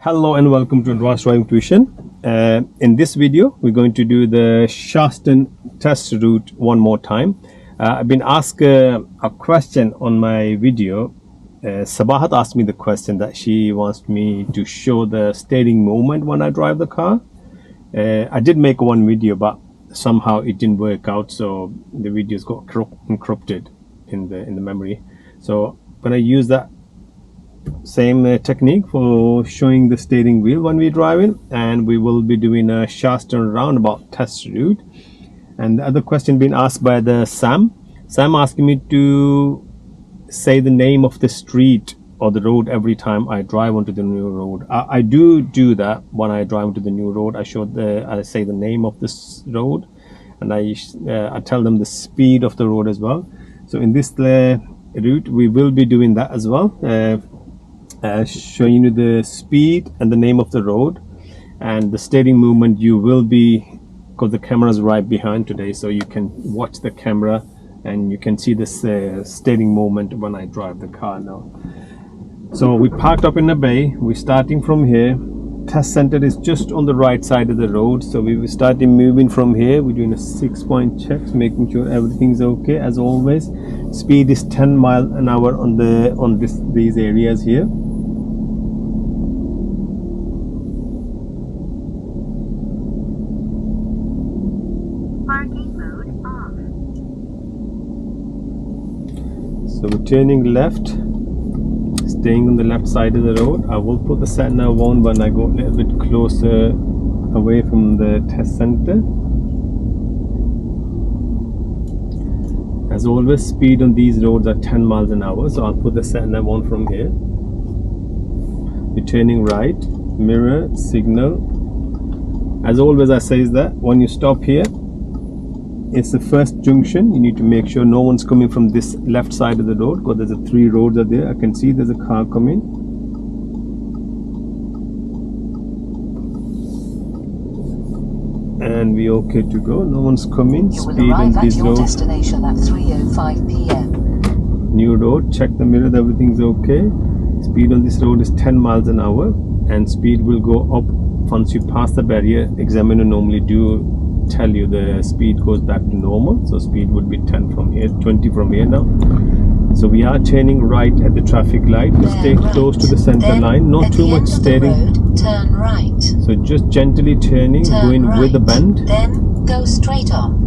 Hello and welcome to Advanced Driving Tuition. In this video, we're going to do the Sharston Test Route one more time. I've been asked a question on my video. Sabahat asked me the question that she wants me to show the steering movement when I drive the car. I did make one video, but somehow it didn't work out, so the videos got encrypted in the memory. So I'm gonna use that same technique for showing the steering wheel when we're driving, and we will be doing a Sharston Roundabout Test Route. And the other question being asked by the Sam asking me to say the name of the street or the road every time I drive onto the new road. I do that when I drive onto the new road. I say the name of this road, and I tell them the speed of the road as well. So in this route we will be doing that as well, showing you the speed and the name of the road, and the steering movement you will be, because the camera is right behind today, so you can watch the camera and you can see this steering movement when I drive the car now. So we parked up in a bay. We're starting from here. Test center is just on the right side of the road, so we will start moving from here. We're doing a 6-point check, making sure everything's okay as always. Speed is 10 miles an hour on these areas here. Parking mode off. So we're turning left, staying on the left side of the road. I will put the sat nav on when I go a little bit closer away from the test center. As always, speed on these roads are 10 miles an hour, so I'll put the sat nav on from here. We're turning right, mirror, signal. As always, I say that when you stop here, it's the first junction. You need to make sure no one's coming from this left side of the road, because there's 3 roads are there. I can see there's a car coming. And we're okay to go. No one's coming. You will Speed on arrive at these your roads. destination at 3:05 p.m. New road. Check the mirror. Everything's okay. Speed on this road is 10 miles an hour, and speed will go up once you pass the barrier. Examiner normally do tell you the speed goes back to normal, so speed would be 10 from here, 20 from here now. So we are turning right at the traffic light. Stay close to the center line, not too much steering. Turn right. So just gently turning, going with the bend, then go straight on.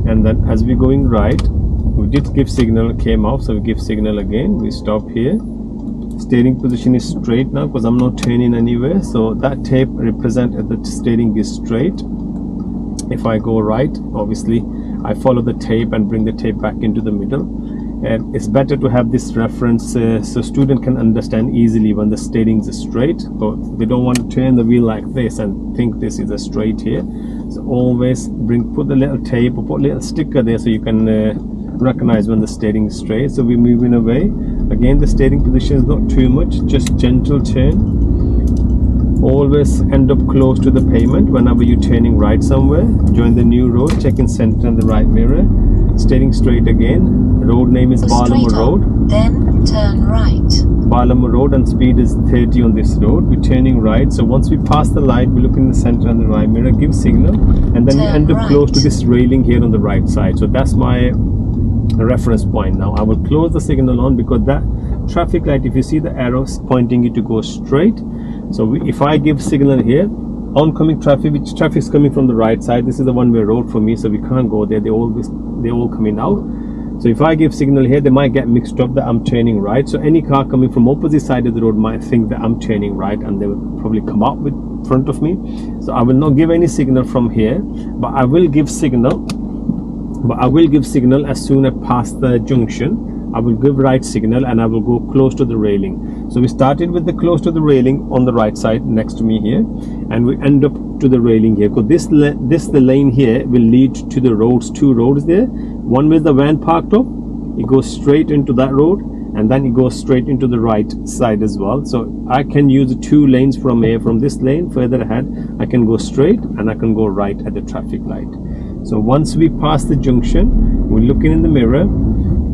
and then as we're going right, we did give signal, came off, so we give signal again. We stop here. Steering position is straight now because I'm not turning anywhere, so that tape represents that the steering is straight. If I go right, obviously I follow the tape and bring the tape back into the middle. And it's better to have this reference so student can understand easily when the steering is straight, but they don't want to turn the wheel like this and think this is a straight here. So always put the little tape or put a little sticker there so you can recognize when the steering is straight. So we're moving away. Again, the steering position is not too much, just gentle turn. Always end up close to the pavement whenever you're turning right somewhere. Join the new road, check in center and the right mirror. Steering straight again. Road name is Balama Road. Then turn right. Balama Road, and speed is 30 on this road. We're turning right, so once we pass the light, we look in the center and the right mirror, give signal, and then we end up close to this railing here on the right side. So that's my reference point. Now I will close the signal on because that traffic light, if you see the arrows pointing you to go straight, so if I give signal here, oncoming traffic, which traffic is coming from the right side, this is the one-way road for me, so we can't go there. They're all coming out. So if I give signal here, they might get mixed up that I'm turning right. So any car coming from opposite side of the road might think that I'm turning right, and they will probably come up with front of me. So I will not give any signal from here, but I will give signal. As soon as I pass the junction. I will give right signal and I will go close to the railing. So we started with the close to the railing on the right side next to me here, and we end up to the railing here, because the lane here will lead to the roads, 2 roads there. One with the van parked up, it goes straight into that road, and then it goes straight into the right side as well. So I can use 2 lanes from here. From this lane further ahead, I can go straight and I can go right at the traffic light. So once we pass the junction, we're looking in the mirror,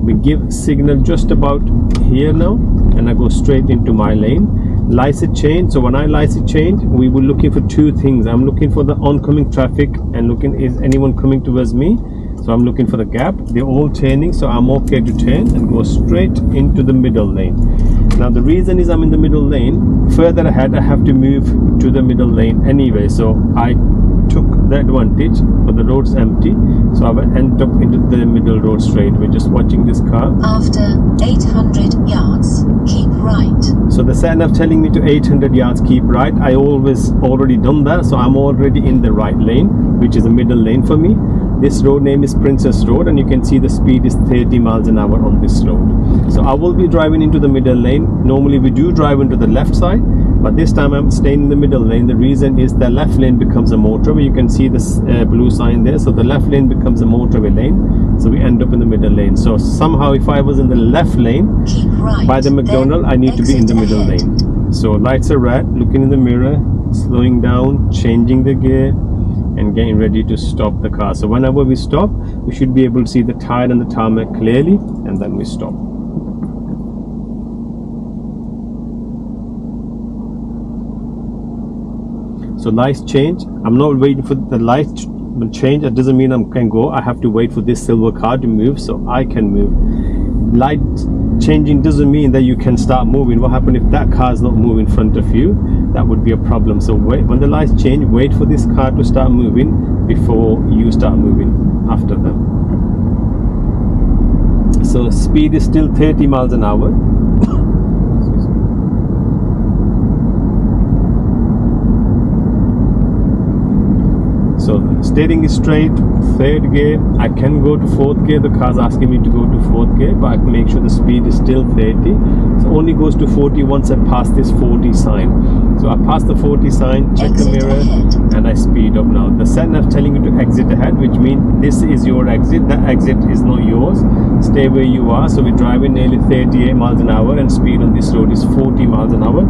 we give signal just about here now, and I go straight into my lane. lights change. So when I lights change, we were looking for two things. I'm looking for the oncoming traffic and looking, is anyone coming towards me? So I'm looking for the gap. They're all turning, so I'm okay to turn and go straight into the middle lane. Now the reason is I'm in the middle lane. Further ahead, I have to move to the middle lane anyway. So I took the advantage, but the road's empty, so I will end up into the middle road straight. We're just watching this car. After 800 yards, keep right. So the sat nav telling me to 800 yards keep right. I always already done that, so I'm already in the right lane, which is the middle lane for me. This road name is Princess Road, and you can see the speed is 30 miles an hour on this road. So I will be driving into the middle lane. Normally we do drive into the left side, but this time I'm staying in the middle lane. The reason is the left lane becomes a motorway. You can see this blue sign there. So the left lane becomes a motorway lane. So we end up in the middle lane. So somehow if I was in the left lane Keep right. by the McDonald's, I need to be in the middle Exit lane. So lights are red, looking in the mirror, slowing down, changing the gear, and getting ready to stop the car. So whenever we stop, we should be able to see the tire and the tarmac clearly, and then we stop. So lights change. I'm not waiting for the lights to change. That doesn't mean I can go. I have to wait for this silver car to move so I can move. Light changing doesn't mean that you can start moving. What happens if that car is not moving in front of you? That would be a problem. So wait, when the lights change, wait for this car to start moving before you start moving after them. So speed is still 30 miles an hour. So steering is straight, third gear. I can go to fourth gear. The car's asking me to go to fourth gear, but I can make sure the speed is still 30. So only goes to 40 once I pass this 40 sign. So I pass the 40 sign, check the mirror, and I speed up now. The sat nav telling you to exit ahead, which means this is your exit. That exit is not yours. Stay where you are. So we're driving nearly 38 miles an hour, and speed on this road is 40 miles an hour.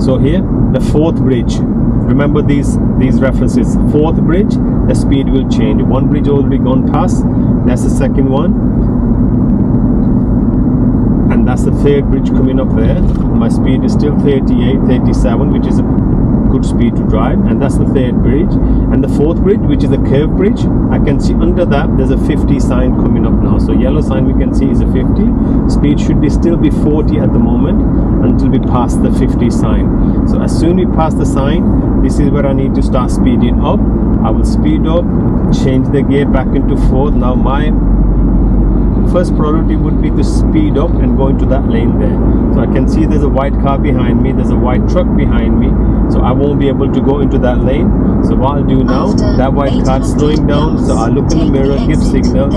So here, the fourth bridge. Remember these references. Fourth bridge, the speed will change. One bridge already gone past. That's the second one. And that's the third bridge coming up there. My speed is still 38, 37, which is a good speed to drive. And that's the third bridge. And the fourth bridge, which is a curved bridge, I can see under that there's a 50 sign coming up now. So yellow sign we can see is a 50. Speed should be still be 40 at the moment until we pass the 50 sign. So as soon as we pass the sign, this is where I need to start speeding up. I will speed up, change the gear back into fourth. Now my first priority would be to speed up and go into that lane there. So I can see there's a white car behind me, there's a white truck behind me, so I won't be able to go into that lane. So what I'll do now, that white car is slowing down, so I'll look in the mirror, give signal,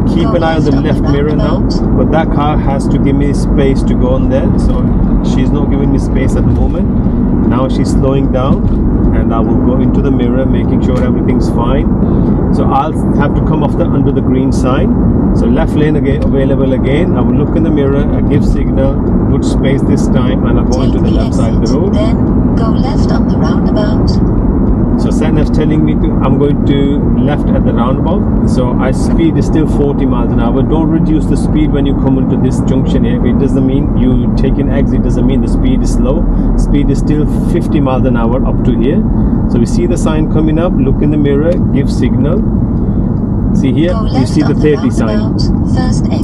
keep an eye on the left mirror now, but that car has to give me space to go on there, so she's not giving me space at the moment. Now she's slowing down, and I will go into the mirror, making sure everything's fine. So I'll have to come off under the green sign. So left lane again available again. I will look in the mirror, I give signal, good space this time, and I'll go into the left side of the road. Then go left on the roundabout. So sat nav's telling me I'm going to left at the roundabout. So our speed is still 40 miles an hour. Don't reduce the speed when you come into this junction here. It doesn't mean you take an exit, doesn't mean the speed is slow. Speed is still 50 miles an hour up to here. So we see the sign coming up, look in the mirror, give signal. See here, you see the 30 sign.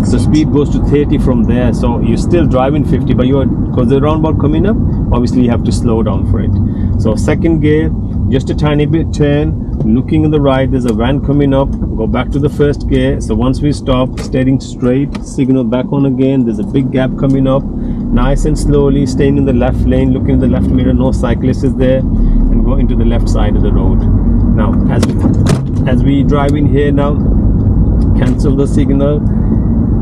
So speed goes to 30 from there. So you're still driving 50, but because the roundabout coming up, obviously you have to slow down for it. So second gear, just a tiny bit turn, looking on the right, there's a van coming up, go back to the first gear. So once we stop, steering straight, signal back on again, there's a big gap coming up, nice and slowly, staying in the left lane, looking in the left mirror, no cyclist is there, and go into the left side of the road. Now, as we drive in here now, cancel the signal.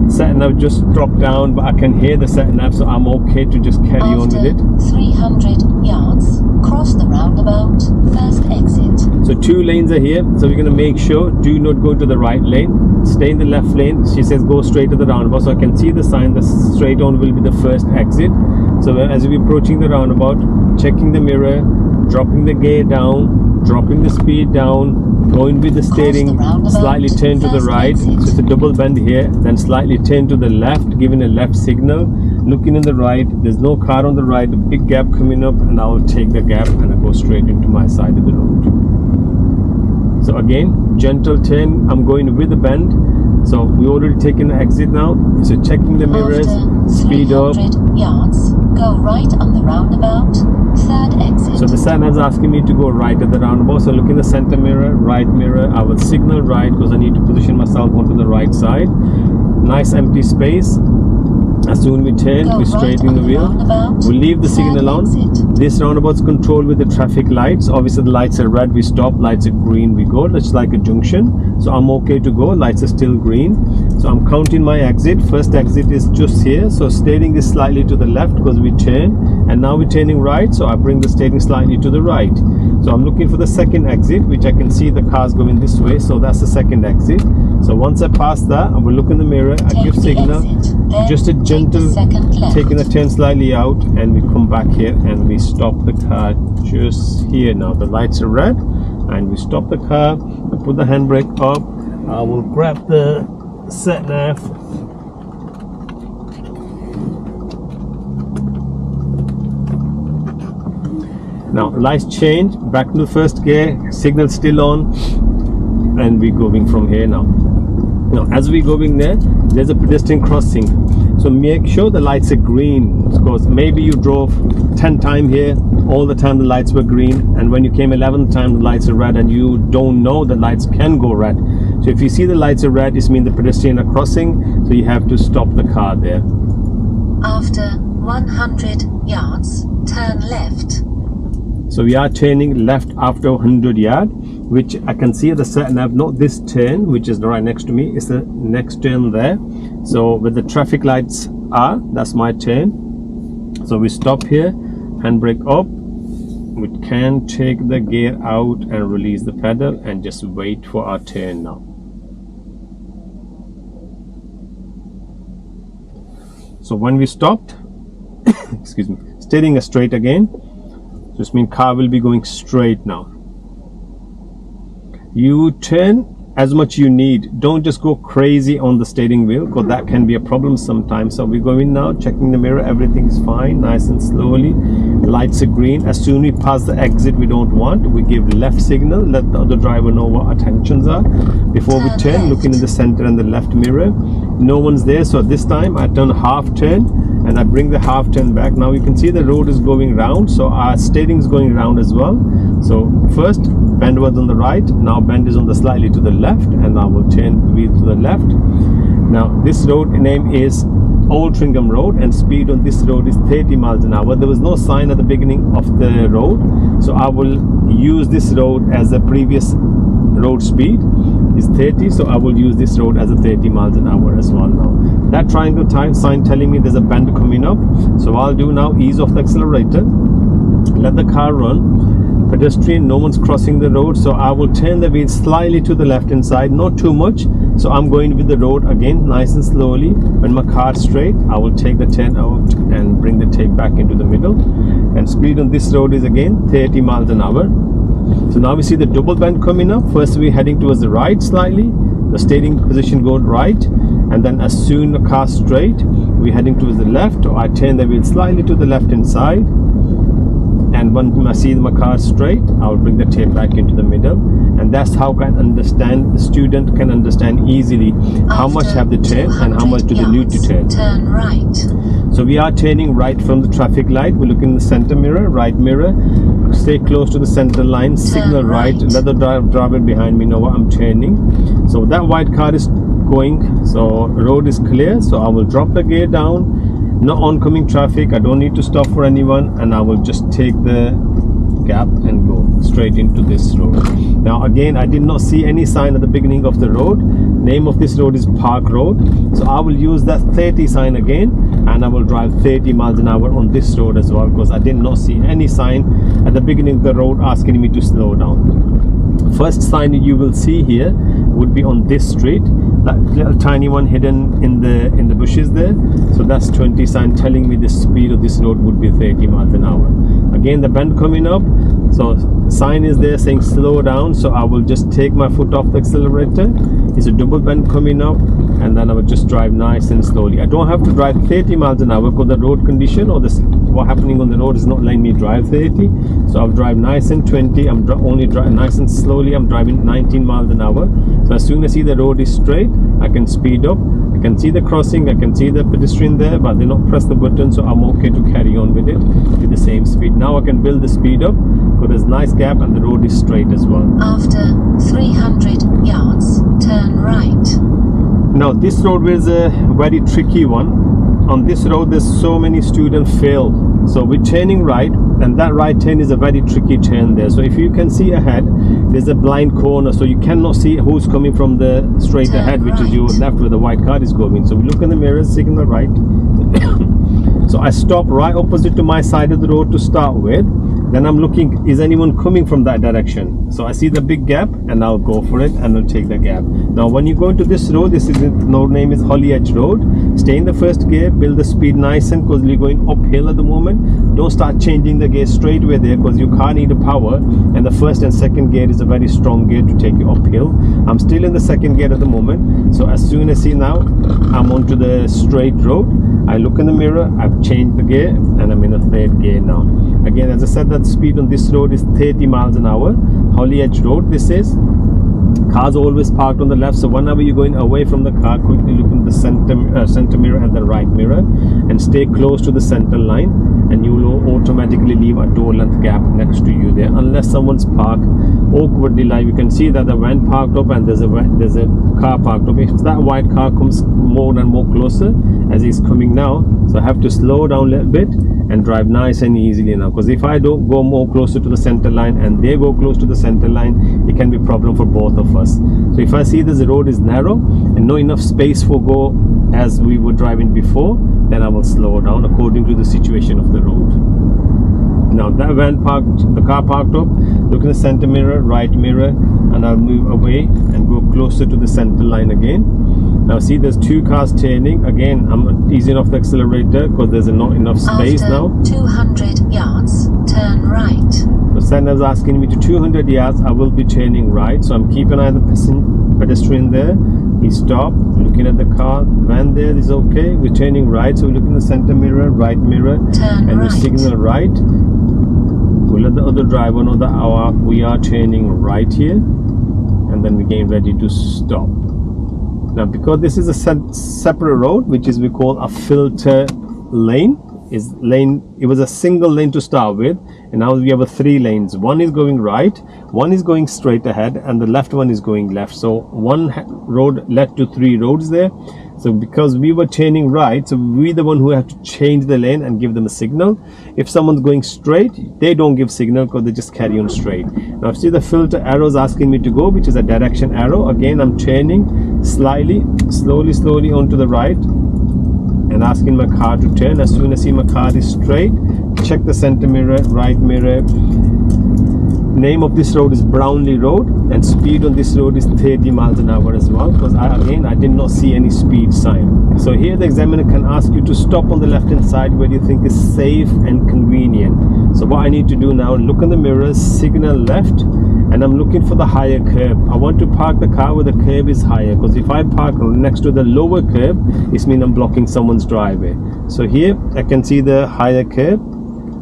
Sat nav just dropped down, but I can hear the sat nav, so I'm okay to just carry on with it. 300 yards, cross the roundabout, first exit. So two lanes are here, so we're going to make sure do not go to the right lane, stay in the left lane. She says go straight to the roundabout, so I can see the sign, the straight on will be the first exit. So as we're approaching the roundabout, checking the mirror, dropping the gear down, dropping the speed down, going with the steering, slightly turn to the right. So it's a double bend here, then slightly turn to the left, giving a left signal, looking in the right. There's no car on the right, a big gap coming up, and I'll take the gap and I go straight into my side of the road. So again, gentle turn, I'm going with the bend. So we already taken the exit now. So checking the mirrors, speed up. 300 yards, go right on the roundabout, third exit. So the sign is asking me to go right at the roundabout. So look in the center mirror, right mirror. I will signal right because I need to position myself onto the right side. Nice empty space. As soon we turn, we straighten the wheel. We leave the signal on. This roundabout's controlled with the traffic lights. Obviously the lights are red, we stop. Lights are green, we go. That's like a junction. So I'm okay to go. Lights are still green. So I'm counting my exit. First exit is just here. So steering is slightly to the left because we turn. And now we're turning right. So I bring the steering slightly to the right. So I'm looking for the second exit, which I can see the cars going this way. So that's the second exit. So once I pass that, I will look in the mirror. I give signal. Just a gentle taking the turn slightly out, and we come back here and we stop the car just here. Now the lights are red and we stop the car. I put the handbrake up. I will grab the sat nav. Now lights change, back to the first gear, signal still on, and we're going from here now. Now as we're going there, there's a pedestrian crossing. So make sure the lights are green, because maybe you drove 10 times here, all the time the lights were green, and when you came 11th time the lights are red, and you don't know the lights can go red. So if you see the lights are red, it means the pedestrian are crossing, so you have to stop the car there. After 100 yards, turn left. So we are turning left after 100 yards, which I can see the sat nav, not this turn, which is right next to me, it's the next turn there. So where the traffic lights are, that's my turn. So we stop here, handbrake up. We can take the gear out and release the pedal and just wait for our turn now. So when we stopped, excuse me, steering is straight again. This means car will be going straight now. You turn as much you need. Don't just go crazy on the steering wheel, because that can be a problem sometimes. So we're going now, checking the mirror, everything is fine, nice and slowly. Lights are green. As soon as we pass the exit we don't want, we give left signal, let the other driver know what our intentions are. Before we turn, looking in the center and the left mirror, no one's there. So this time I turn half turn and I bring the half turn back. Now you can see the road is going round, so our steering is going round as well. So first bend was on the right, now bend is on the slightly to the left, and I will turn the wheel to the left. Now this road name is Old Tringham Road, and speed on this road is 30 miles an hour. There was no sign at the beginning of the road, so I will use this road as the previous road speed is 30, so I will use this road as a 30 miles an hour as well. Now that triangle sign telling me there's a bend coming up, so I'll do now ease off the accelerator, let the car run. Pedestrian, no one's crossing the road, so I will turn the wheel slightly to the left hand side, not too much. So I'm going with the road again, nice and slowly. When my car's straight, I will take the turn out and bring the tape back into the middle. And speed on this road is again 30 miles an hour. So now we see the double bend coming up. First we're heading towards the right slightly, the steering position goes right, and then as soon as the car's straight, we're heading towards the left. So I turn the wheel slightly to the left hand side, and when I see my car straight, I will bring the tape back into the middle. And that's how I can understand, the student can understand easily how much have they turn and how much do they need to turn. Turn right. So we are turning right from the traffic light. We look in the center mirror, right mirror, stay close to the center line, signal right, let the driver behind me know what I'm turning. So that white car is going, so road is clear, so I will drop the gear down. No oncoming traffic, I don't need to stop for anyone, and I will just take the gap and go straight into this road. Now again, I did not see any sign at the beginning of the road. Name of this road is Park Road, so I will use that 30 sign again, and I will drive 30 miles an hour on this road as well, because I did not see any sign at the beginning of the road asking me to slow down. first sign you will see here would be on this street, that little tiny one hidden in the bushes there. So that's 20 sign telling me the speed of this road would be 30 miles an hour. Again, the bend coming up, so sign is there saying slow down, so I will just take my foot off the accelerator. It's a double bend coming up, and then I will just drive nice and slowly. I don't have to drive 30 miles an hour because the road condition or what happening on the road is not letting me drive 30. So I'll drive nice and 20. I'm only driving nice and slowly. I'm driving 19 miles an hour. So as soon as I see the road is straight, I can speed up. I can see the crossing, I can see the pedestrian there, but they not press the button, so I'm okay to carry on with it with the same speed. Now I can build the speed up because there's nice gap and the road is straight as well. After 300 yards, turn right. Now this road is a very tricky one. On this road there's so many students fail. So we're turning right, and that right turn is a very tricky turn there. So if you can see ahead, there's a blind corner, so you cannot see who's coming from the straight Turn ahead, which right. is your left where the white car is going. So we look in the mirror, signal right. So I stop right opposite to my side of the road to start with. Then I'm looking, is anyone coming from that direction? So I see the big gap and I'll go for it and I'll take the gap. Now when you go into this road, this is the road name is Holly Edge Road. Stay in the first gear, build the speed nice, and because we're going uphill at the moment, don't start changing the gear straight away there because your car needs power, and the first and second gear is a very strong gear to take you uphill. I'm still in the second gear at the moment, so as soon as I see now I'm onto the straight road, I look in the mirror, I've changed the gear and I'm in a third gear now. Again, as I said, that speed on this road is 30 miles an hour. Holly Edge Road this is. Cars always parked on the left, so whenever you're going away from the car, quickly look in the center mirror and the right mirror and stay close to the center line, and you will automatically leave a door length gap next to you there, unless someone's parked awkwardly. Like you can see that the van parked up and there's a car parked up. If that white car comes more and more closer as it's coming now, so I have to slow down a little bit and drive nice and easily now, because if I don't go more closer to the center line and they go close to the center line, it can be a problem for both of us. So if I see this road is narrow and not enough space for go as we were driving before, then I will slow down according to the situation of the road. Now that van parked, the car parked up, look in the center mirror, right mirror, and I'll move away and go closer to the center line again. Now see, there's two cars turning. Again, I'm easing off the accelerator because there's not enough space After now. 200 yards, turn right. The sender is asking me to 200 yards, I will be turning right. So I'm keeping an eye on the pedestrian there. He stopped, looking at the car, van there is okay. We're turning right, so we look in the center mirror, right mirror, Turn and we right. signal right. We'll let the other driver know that we are turning right here, and then we're getting ready to stop. Now because this is a separate road, which is we call a filter lane. It was a single lane to start with, and now we have 3 lanes. One is going right, one is going straight ahead, and the left one is going left. So one road led to 3 roads there. So because we were turning right, so we're the one who have to change the lane and give them a signal. If someone's going straight, they don't give signal because they just carry on straight. Now see the filter arrows asking me to go, which is a direction arrow. Again, I'm turning slowly onto the right and asking my car to turn. As soon as I see my car is straight, check the center mirror, right mirror. Name of this road is Brownlee Road, and speed on this road is 30 miles an hour as well, because I did not see any speed sign. So here the examiner can ask you to stop on the left hand side where you think is safe and convenient. So what I need to do now, look in the mirror, signal left, and I'm looking for the higher curb. I want to park the car where the curb is higher, because if I park next to the lower curb, it means I'm blocking someone's driveway. So here I can see the higher curb.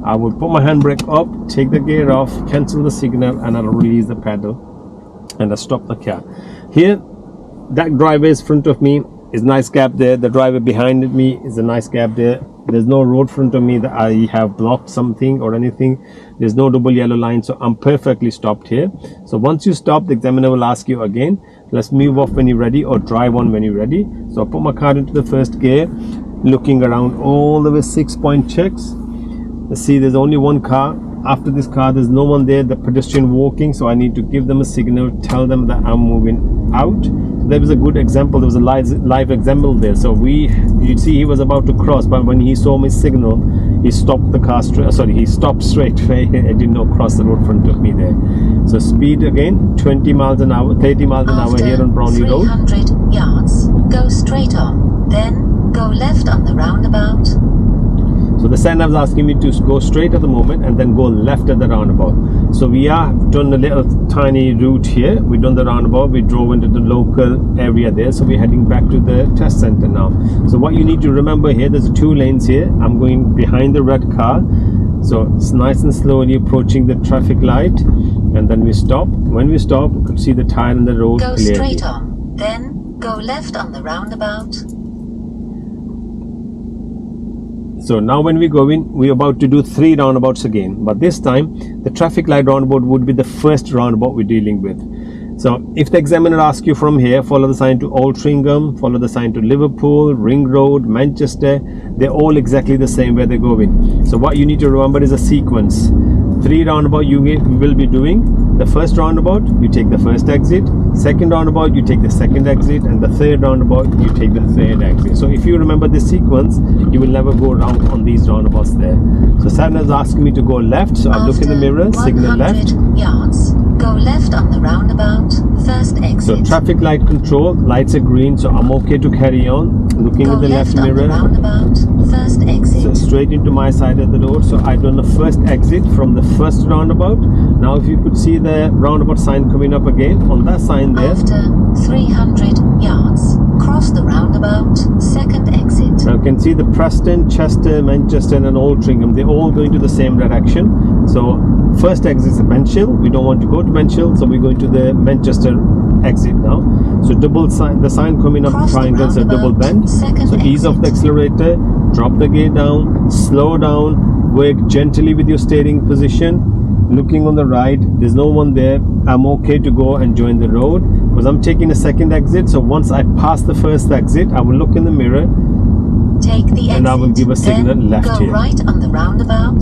I will put my handbrake up, take the gear off, cancel the signal, and I'll release the pedal and I'll stop the car. Here, that driveway is front of me, is nice gap there. The driveway behind me is a nice gap there. There's no road front of me that I have blocked something or anything. There's no double yellow line, so I'm perfectly stopped here. So once you stop, the examiner will ask you again, let's move off when you're ready or drive on when you're ready. So I'll put my car into the first gear, looking around all the way, 6-point checks. Let's see, there's only one car. After this car, there's no one there, the pedestrian walking, so I need to give them a signal, tell them that I'm moving out. There was a good example, there was a live example there. So you see he was about to cross, but when he saw my signal, he stopped the car he stopped straight away. I did not cross the road front of me there. So speed again 20 miles an hour, 30 miles an hour here on Brownlee Road. 300 yards, go straight on, then go left on the roundabout. So the sign was asking me to go straight at the moment and then go left at the roundabout. So we have done a little tiny route here. We've done the roundabout. We drove into the local area there. So we're heading back to the test center now. So what you need to remember here, there's 2 lanes here. I'm going behind the red car. So it's nice and slowly approaching the traffic light. And then we stop. When we stop, you could see the tire in the road Go clearly. straight on, then go left on the roundabout. So now when we go in, we're about to do 3 roundabouts again. But this time, the traffic light roundabout would be the first roundabout we're dealing with. So if the examiner asks you from here, follow the sign to Altrincham, follow the sign to Liverpool, Ring Road, Manchester, they're all exactly the same where they're going. So what you need to remember is a sequence. 3 roundabout you will be doing. The first roundabout, you take the first exit. Second roundabout, you take the second exit. And the third roundabout, you take the third exit. So if you remember this sequence, you will never go wrong on these roundabouts there. So Sadna is asking me to go left. So I look in the mirror, signal left. 100 yards, go left on the roundabout, first exit. So traffic light control, lights are green, so I'm okay to carry on. Looking go in the left on mirror. the roundabout, first exit. So straight into my side of the road. So I done the first exit from the first roundabout. Now if you could see the roundabout sign coming up again, on that sign there. After 300 yards, cross the roundabout, second exit. Now you can see the Preston, Chester, Manchester and Altrincham, they're all going to the same direction. So first exit is Benchill. We don't want to go to Benchill, so we're going to the Manchester exit now. So double sign, the sign coming up Cross the triangles are double bend. second So ease off the exit. accelerator, drop the gear down, slow down, work gently with your steering position. Looking on the right, there's no one there. I'm okay to go and join the road because I'm taking a second exit. So once I pass the first exit, I will look in the mirror. Take the exit. And I will give a signal then left go here. right on the roundabout.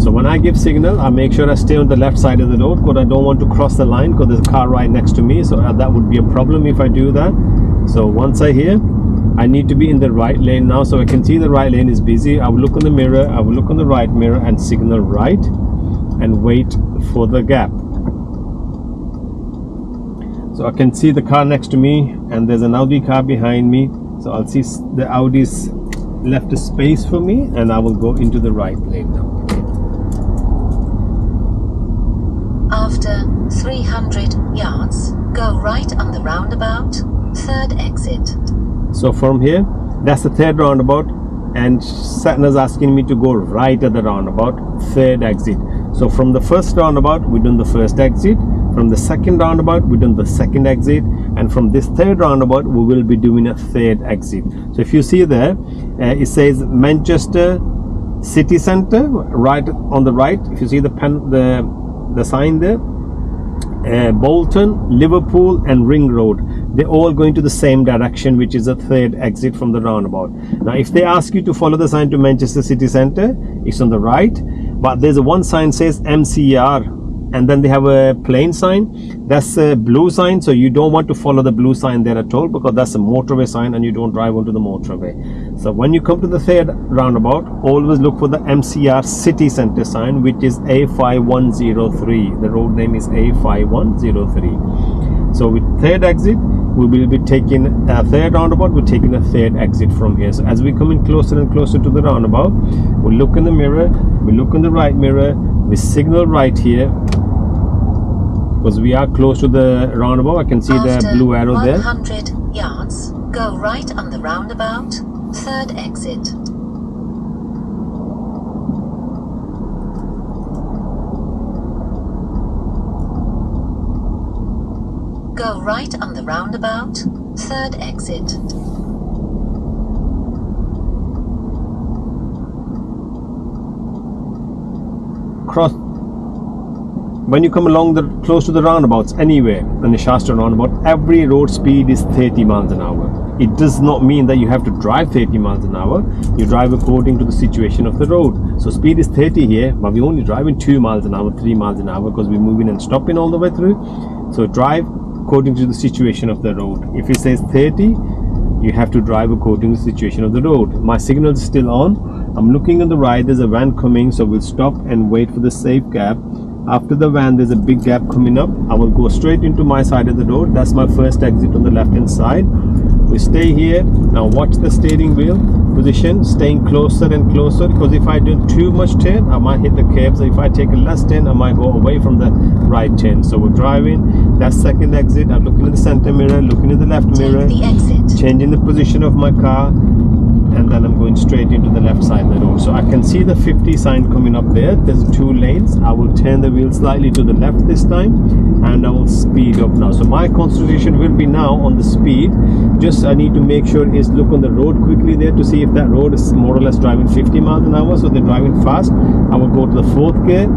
So when I give signal, I make sure I stay on the left side of the road because I don't want to cross the line because there's a car right next to me. So that would be a problem if I do that. So once I hear, I need to be in the right lane now. So I can see the right lane is busy. I will look in the mirror, I will look on the right mirror and signal right and wait for the gap. So I can see the car next to me and there's an Audi car behind me. So I'll see the Audi's left a space for me and I will go into the right lane now. After 300 yards, go right on the roundabout, third exit. So from here, that's the third roundabout and Satna's asking me to go right at the roundabout, third exit. So from the first roundabout, we've done the first exit. From the second roundabout, we've done the second exit. And from this third roundabout, we will be doing a third exit. So if you see there, it says Manchester City Centre, right on the right. If you see the sign there, Bolton, Liverpool and Ring Road, they're all going to the same direction, which is the third exit from the roundabout. Now if they ask you to follow the sign to Manchester City Centre, it's on the right, but there's a one sign says MCR and then they have a plain sign, that's a blue sign. So you don't want to follow the blue sign there at all because that's a motorway sign and you don't drive onto the motorway. So when you come to the third roundabout, always look for the MCR City Centre sign, which is A5103. The road name is A5103. So with third exit, we will be taking a third roundabout, we're taking a third exit from here. So as we come in closer and closer to the roundabout, we look in the mirror, we look in the right mirror, we signal right here because we are close to the roundabout. I can see the blue arrow there. 100 yards, go right on the roundabout, third exit. Go right on the roundabout, third exit. Cross. When you come along close to the roundabouts anywhere in the Sharston Roundabout, every road speed is 30 miles an hour. It does not mean that you have to drive 30 miles an hour. You drive according to the situation of the road. So speed is 30 here, but we're only driving 2 miles an hour, 3 miles an hour because we're moving and stopping all the way through. So drive according to the situation of the road. If it says 30, you have to drive according to the situation of the road. My signal is still on. I'm looking on the right, there's a van coming, so we'll stop and wait for the safe gap. After the van, there's a big gap coming up. I will go straight into my side of the road. That's my first exit on the left hand side. We stay here. Now watch the steering wheel position, staying closer and closer, because if I do too much turn, I might hit the curb. So if I take a less turn, I might go away from the right turn. So we're driving. That's second exit. I'm looking in the center mirror, looking in the left mirror, Take the exit. changing the position of my car, and then I'm going straight into the left side of the road. So I can see the 50 sign coming up there. There's 2 lanes. I will turn the wheel slightly to the left this time, and I will speed up now. So my concentration will be now on the speed. Just I need to make sure is look on the road quickly there to see if that road is more or less driving 50 miles an hour. So they're driving fast. I will go to the 4th gear.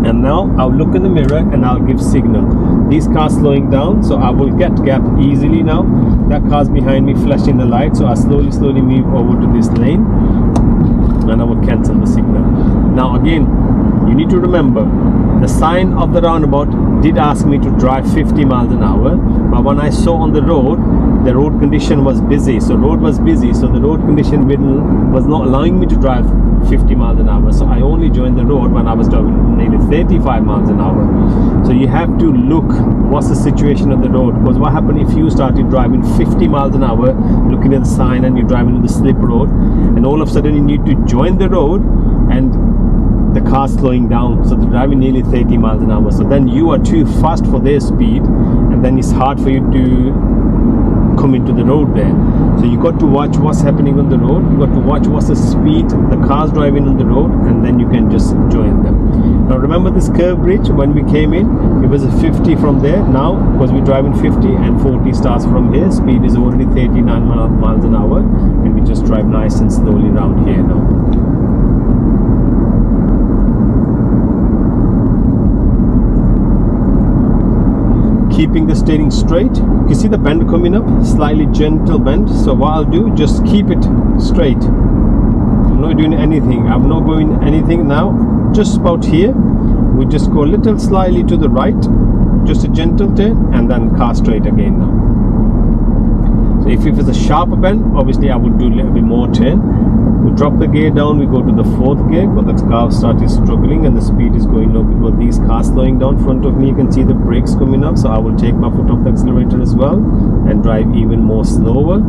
And now I'll look in the mirror and I'll give signal. These cars slowing down, so I will get gap easily now. That car's behind me flashing the light, so I slowly move over to this lane and I will cancel the signal. Now again, you need to remember the sign of the roundabout did ask me to drive 50 miles an hour, but when I saw on the road condition was busy, so the road condition was not allowing me to drive 50 miles an hour, so I only joined the road when I was driving nearly 35 miles an hour. So you have to look what's the situation on the road, because what happened if you started driving 50 miles an hour looking at the sign and you're driving on the slip road, and all of a sudden you need to join the road and the car slowing down, so they're driving nearly 30 miles an hour, so then you are too fast for their speed, and then it's hard for you to come into the road there. So you got to watch what's happening on the road, you got to watch what's the speed the cars driving on the road, and then you can just join them. Now remember this curve bridge, when we came in it was a 50 from there. Now because we're driving 50 and 40 starts from here, speed is already 39 miles an hour, and we just drive nice and slowly around here now. Keeping the steering straight. You see the bend coming up, slightly gentle bend. So what I'll do, just keep it straight. I'm not doing anything. I'm not going anything now. Just about here. We just go a little slightly to the right. Just a gentle turn, and then car straight again now. So if it's a sharper bend, obviously I would do a little bit more turn. We drop the gear down, we go to the 4th gear, because the car started struggling and the speed is going low, because these cars slowing down front of me, you can see the brakes coming up, so I will take my foot off the accelerator as well and drive even more slower.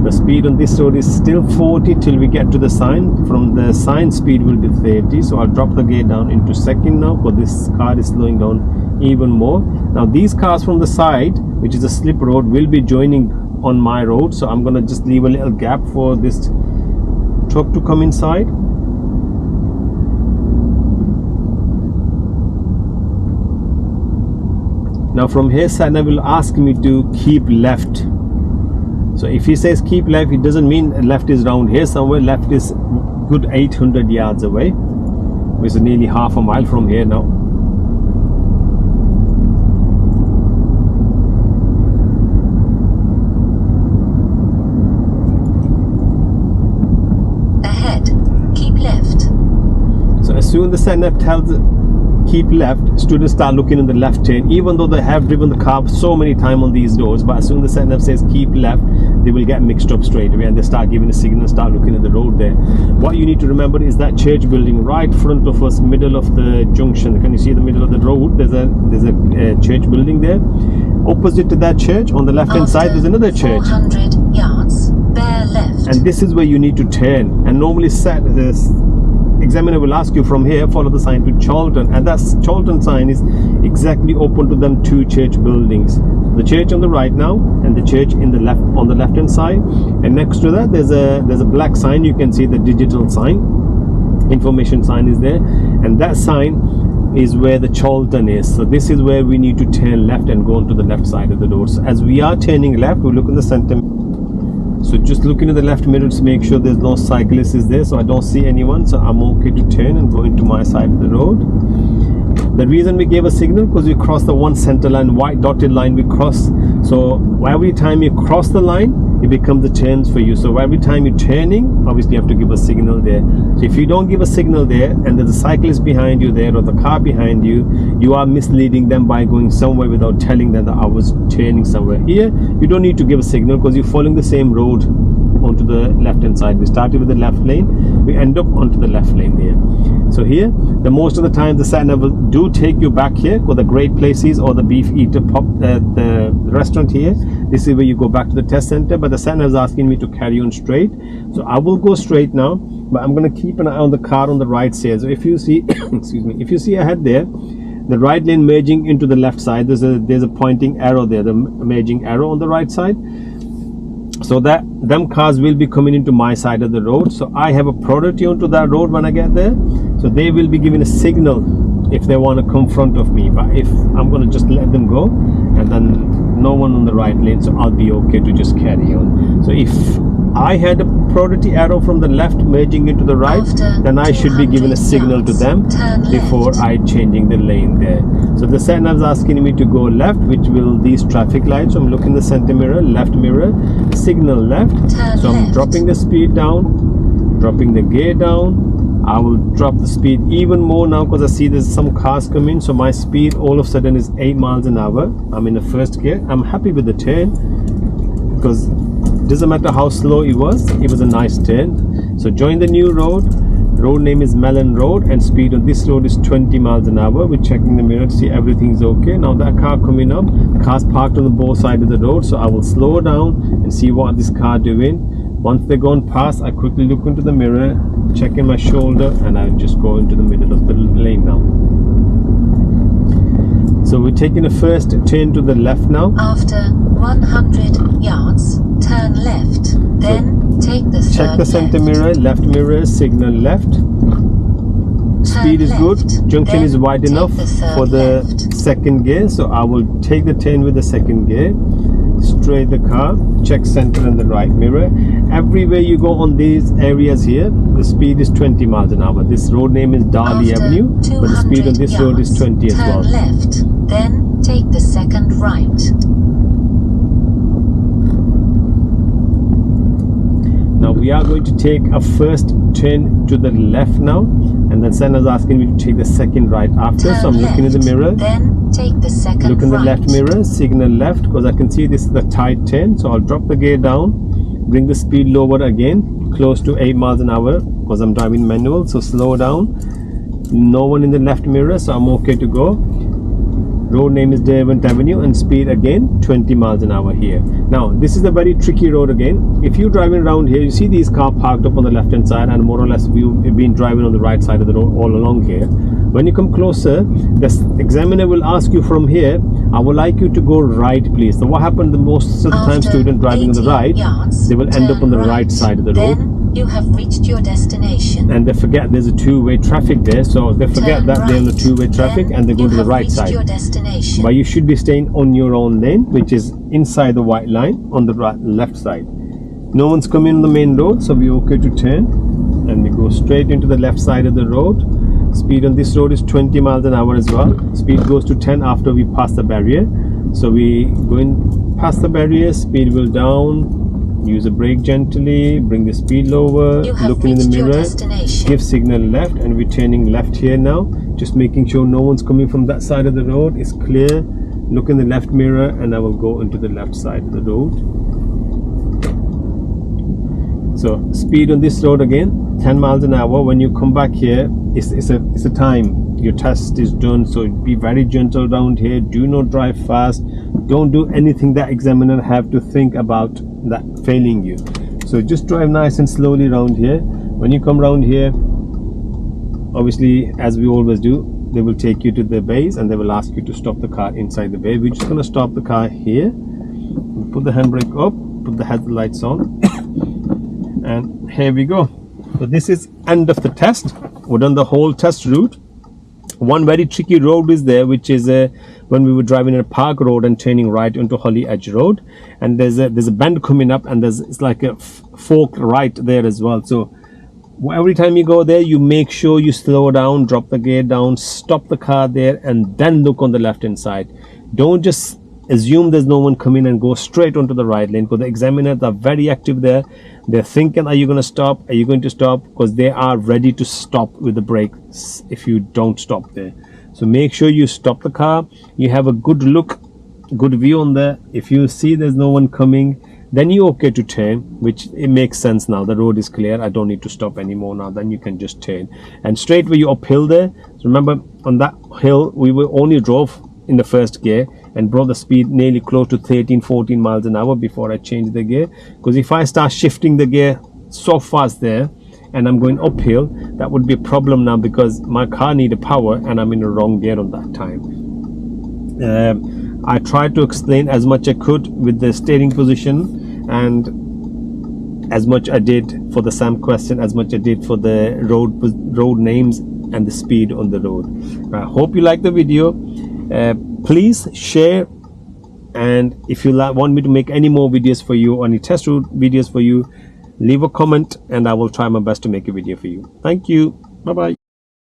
The speed on this road is still 40 till we get to the sign. From the sign speed will be 30, so I'll drop the gear down into 2nd now, because this car is slowing down even more. Now these cars from the side, which is a slip road, will be joining on my road, so I'm gonna just leave a little gap for this truck to come inside. Now from here Sana will ask me to keep left. So if he says keep left, it doesn't mean left is round here somewhere. Left is good 800 yards away, which is nearly half a mile from here now. As soon as the sign tells keep left, students start looking in the left turn, even though they have driven the car so many times on these roads. But as soon as the sign says keep left, they will get mixed up straight away, and they start giving a signal and start looking at the road there. What you need to remember is that church building right front of us, middle of the junction. Can you see the middle of the road? There's a church building there. Opposite to that church, on the left hand side, there's another church. 400 yards, bear left. And this is where you need to turn. And normally examiner will ask you from here, follow the sign to Charlton, and that Charlton sign is exactly open to them 2 church buildings. The church on the right now, and the church in the left on the left hand side. And next to that there's a black sign. You can see the digital sign, information sign is there, and that sign is where the Charlton is. So this is where we need to turn left and go onto the left side of the road. So as we are turning left, we look in the center. So just looking at the left mirror to make sure there's no cyclist is there, so I don't see anyone, so I'm okay to turn and go into my side of the road. The reason we gave a signal, because we crossed the one center line, white dotted line we cross. So every time you cross the line, it becomes the turns for you. So every time you're turning, obviously you have to give a signal there. So if you don't give a signal there, and there's a cyclist behind you there, or the car behind you, you are misleading them by going somewhere without telling them that I was turning somewhere. Here you don't need to give a signal, because you're following the same road onto the left hand side. We started with the left lane, we end up onto the left lane here. So here, the most of the time the sat nav will do take you back here for the great places or the beef eater the restaurant here. This is where you go back to the test center, but the sat nav is asking me to carry on straight. So I will go straight now, but I'm going to keep an eye on the car on the right side. So if you see, excuse me, if you see ahead there, the right lane merging into the left side, there's a pointing arrow there, the merging arrow on the right side. So that them cars will be coming into my side of the road. So I have a priority onto that road when I get there. So they will be giving a signal if they want to come front of me. But if I'm going to just let them go, and then no one on the right lane, so I'll be okay to just carry on. So if I had a priority arrow from the left merging into the right, then I should be giving a signal to them before I changing the lane there. So the sat nav is asking me to go left, which will these traffic lights. So I'm looking the center mirror, left mirror, signal left. So I'm dropping the speed down, dropping the gear down. I will drop the speed even more now because I see there's some cars coming. So my speed all of a sudden is 8 miles an hour. I'm in the first gear. I'm happy with the turn because doesn't matter how slow it was a nice turn. So join the new road. Road name is Mellon Road and speed on this road is 20 miles an hour. We're checking the mirror to see everything's okay. Now that car coming up, cars parked on the both sides of the road, so I will slow down and see what this car doing. Once they're gone past, I quickly look into the mirror, checking my shoulder, and I'll just go into the middle of the lane now. So we're taking a first turn to the left now. After 100 yards, turn left. Then take the check the center mirror, left mirror, signal left. Speed is good. Junction is wide enough for the second gear, so I will take the turn with the second gear. Straight the car, check center and the right mirror. Everywhere you go on these areas here, the speed is 20 miles an hour. This road name is Darley Avenue, but the speed on this road is 20 as well. Turn left, then take the second right. Now we are going to take a first turn to the left now, and then Senna is asking me to take the second right after. Turn so I'm looking in the mirror. Then take the second Look in the right. left mirror, signal left because I can see this is the tight turn. So I'll drop the gear down, bring the speed lower again, close to 8 miles an hour because I'm driving manual. So slow down. No one in the left mirror, so I'm okay to go. Road name is Derwent Avenue and speed again 20 miles an hour here. Now this is a very tricky road again. If you're driving around here, you see these cars parked up on the left hand side, and more or less you've been driving on the right side of the road all along here. When you come closer, the examiner will ask you from here, I would like you to go right please. So what happened the most of the time, student driving on the right, they will end up on the right side of the road. You have reached your destination. And they forget there's a two-way traffic there, so they forget that they're on the two-way traffic and they go to the right side. But you should be staying on your own lane, which is inside the white line on the left side. No one's coming on the main road, so we're okay to turn, and we go straight into the left side of the road. Speed on this road is 20 miles an hour as well. Speed goes to 10 after we pass the barrier. So we going past the barrier, speed will down. Use a brake gently, bring the speed lower, looking in the mirror, give signal left, and we're turning left here now, just making sure no one's coming from that side of the road. It's clear. Look in the left mirror and I will go into the left side of the road. So speed on this road again 10 miles an hour. When you come back here, it's a time your test is done, so be very gentle around here. Do not drive fast. Don't do anything that examiner have to think about that failing you. So just drive nice and slowly around here. When you come around here, obviously as we always do, they will take you to the base and they will ask you to stop the car inside the bay. We're just going to stop the car here, put the handbrake up, put the headlights on, and here we go. So this is end of the test. We've done the whole test route. One very tricky road is there, which is when we were driving in a park road and turning right onto Holly Edge Road, and there's a bend coming up, and it's like a fork right there as well. So every time you go there, you make sure you slow down, drop the gear down, stop the car there, and then look on the left hand side. Don't just assume there's no one coming and go straight onto the right lane, because the examiners are very active there. They're thinking, are you going to stop? Are you going to stop? Because they are ready to stop with the brakes if you don't stop there. So make sure you stop the car. You have a good look, good view on there. If you see there's no one coming, then you're okay to turn, which it makes sense now. The road is clear, I don't need to stop anymore now. Then you can just turn, and straight away you uphill there. So remember, on that hill we were only drove in the first gear and brought the speed nearly close to 13-14 miles an hour before I changed the gear, because if I start shifting the gear so fast there and I'm going uphill, that would be a problem now, because my car needed power and I'm in the wrong gear on that time. I tried to explain as much I could with the steering position, and as much I did for the SAM question, as much I did for the road names and the speed on the road. I hope you like the video. Please share, and if you want me to make any more videos for you, or any test route videos for you, leave a comment and I will try my best to make a video for you. Thank you. Bye bye.